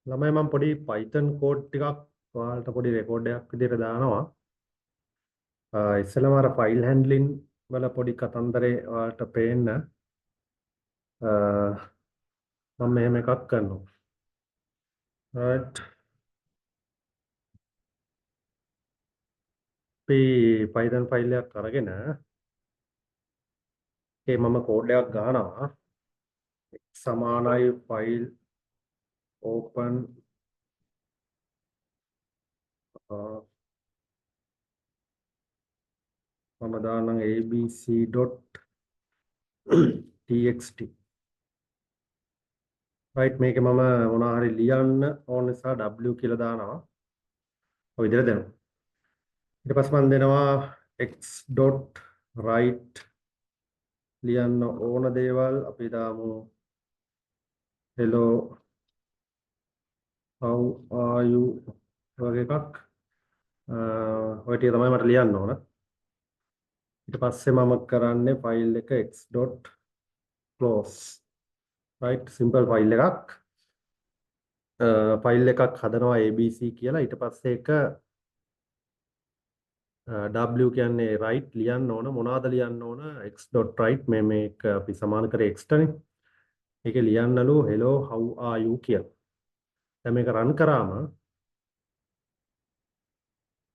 ළමයි මම පොඩි Python කෝඩ් ටිකක් ඔයාලට පොඩි රෙකෝඩ් එකක් විදිහට දානවා. ඉස්සෙල්ලාම අර ෆයිල් හැන්ඩ්ලින් වල පොඩි කතන්දරේ ඔයාලට පේන්න මම මෙහෙම එකක් කරනවා. right අපි Python ෆයිල් එකක් අරගෙන ඒ මම කෝඩ් එකක් ගන්නවා. සමානයි ෆයිල් open මම දාන්නම් abc.txt right මේක මම මොනවා හරි ලියන්න ඕන නිසා w කියලා දානවා. ඔය විදිහට දෙනවා. ඊට පස්සේ මම දෙනවා x.write ලියන්න ඕන දේවල් අපි දාමු hello how are you වගේ එකක්. ඔය ටික තමයි මට ලියන්න ඕන. ඊට පස්සේ මම කරන්නේ ෆයිල් එක x.close right simple ෆයිල් එකක්. ෆයිල් එකක් හදනවා abc කියලා. ඊට පස්සේ ඒක w කියන්නේ write ලියන්න ඕන. මොනවද ලියන්න ඕන? x.write මේක අපි සමාන කරේ x ටනේ. මේක ලියන්නලු hello how are you කියලා. දැන් මේක රන් කරාම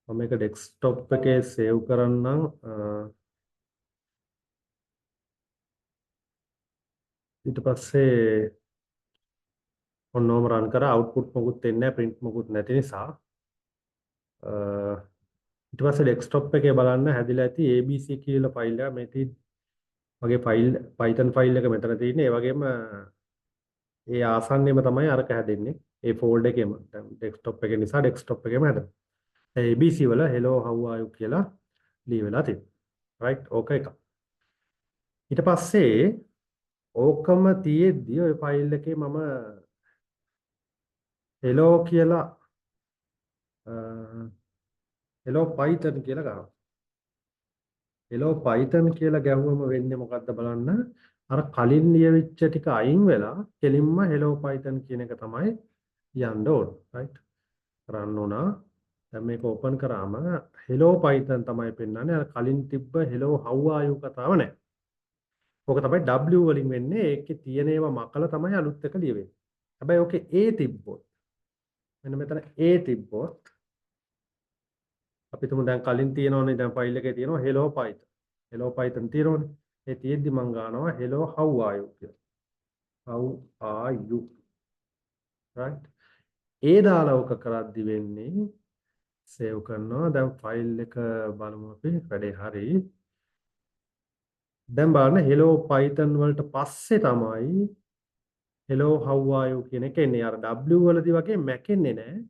මම මේක ඩෙස්ක්ටොප් එකේ සේව් කරන්නම්. ඊට පස්සේ ඔන්නෝම රන් කරා අවුට්පුට් මොකුත් එන්නේ නැහැ print මොකුත් නැති නිසා. ඊට පස්සේ ඩෙස්ක්ටොප් එකේ බලන්න හැදිලා ඇති abc කියලා ෆයිල් එක මේ වගේ ෆයිල් Python ෆයිල් එක මෙතන තියෙන්නේ. ඒ වගේම ඒ ආසන්නෙම තමයි අරක හැදෙන්නේ. ඒ ෆෝල්ඩර් එකේම දැන් ඩෙස්ක්ටොප් එකේ නිසා ඩෙස්ක්ටොප් එකේම හැදෙනවා. abc වල hello how are you කියලා ලියවිලා තියෙනවා. right ඕක එක. ඊට පස්සේ ඕකම තියෙද්දි ඔය ෆයිල් එකේ මම hello කියලා hello python කියලා ගන්නවා. hello python කියලා ගැහුවම වෙන්නේ මොකද්ද බලන්න. අර කලින් ලියවිච්ච ටික අයින් වෙලා කෙලින්ම hello python කියන එක තමයි යන්න ඕන. right රන් වුණා. දැන් මේක ඕපන් කරාම hello python තමයි පෙන්නන්නේ. අර කලින් තිබ්බ hello how are you කතාව නැහැ. ඕක තමයි w වලින් වෙන්නේ. ඒකේ තියෙන ඒවා මකලා තමයි අලුත් එක ලියවෙන්නේ. හැබැයි ඕකේ a තිබ්බොත් මෙන්න මෙතන a තිබ්බොත් අපි තුමු දැන් කලින් තියෙනවනේ දැන් ෆයිල් එකේ තියෙනවා hello python. hello python තියෙනවනේ. ඒ තියෙද්දි මම ගන්නවා hello how are you කියලා. how are you right ඒ දාලා ඕක කරද්දි වෙන්නේ සේව් කරනවා. දැන් ෆයිල් එක බලමු අපි වැඩේ හරි. දැන් බලන්න hello python වලට පස්සේ තමයි hello how are you කියන එක එන්නේ. අර w වලදී වගේ මැකෙන්නේ නැහැ.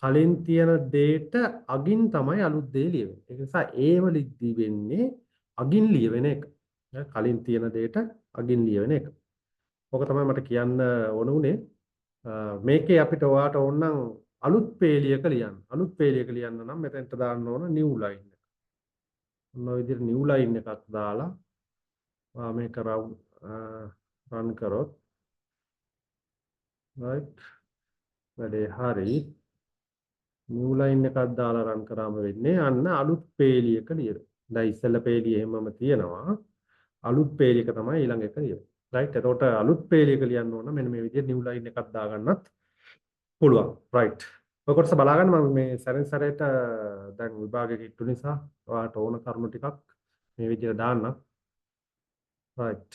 කලින් තියෙන දේට අගින් තමයි අලුත් දේ ලියවෙන්නේ. ඒ නිසා ඒ වලදී වෙන්නේ අගින් ලියවෙන එක. කලින් තියෙන දේට අගින් ලියවෙන එක. ඕක තමයි මට කියන්න ඕන උනේ. මේකේ අපිට ඔයාට ඕනනම් අලුත් පේලියක ලියන්න. අලුත් පේලියක ලියන්න නම් මෙතෙන්ට දාන්න ඕන new line එක. ඔන්න ඔය විදිහට new line එකක් දාලා මේක රන් කරොත් right වැඩේ හරි. new line එකක් දාලා රන් කරාම වෙන්නේ අන්න අලුත් පේලියක ලියන. දැන් ඉස්සෙල්ල පේලිය එහෙමම තියෙනවා. අලුත් පේලියක තමයි ඊළඟ එක ලියන්නේ. right එතකොට අලුත් පේලියක ලියන්න ඕන මෙන්න මේ විදිහට new line එකක් දාගන්නත් පුළුවන්. right ඔය කොටස බලාගන්න මම මේ සැරෙන් සැරේට දැන් විභාගෙ කිට්ටු නිසා ඔයාලට ඕන කරුණු ටිකක් මේ විදිහට දාන්න. right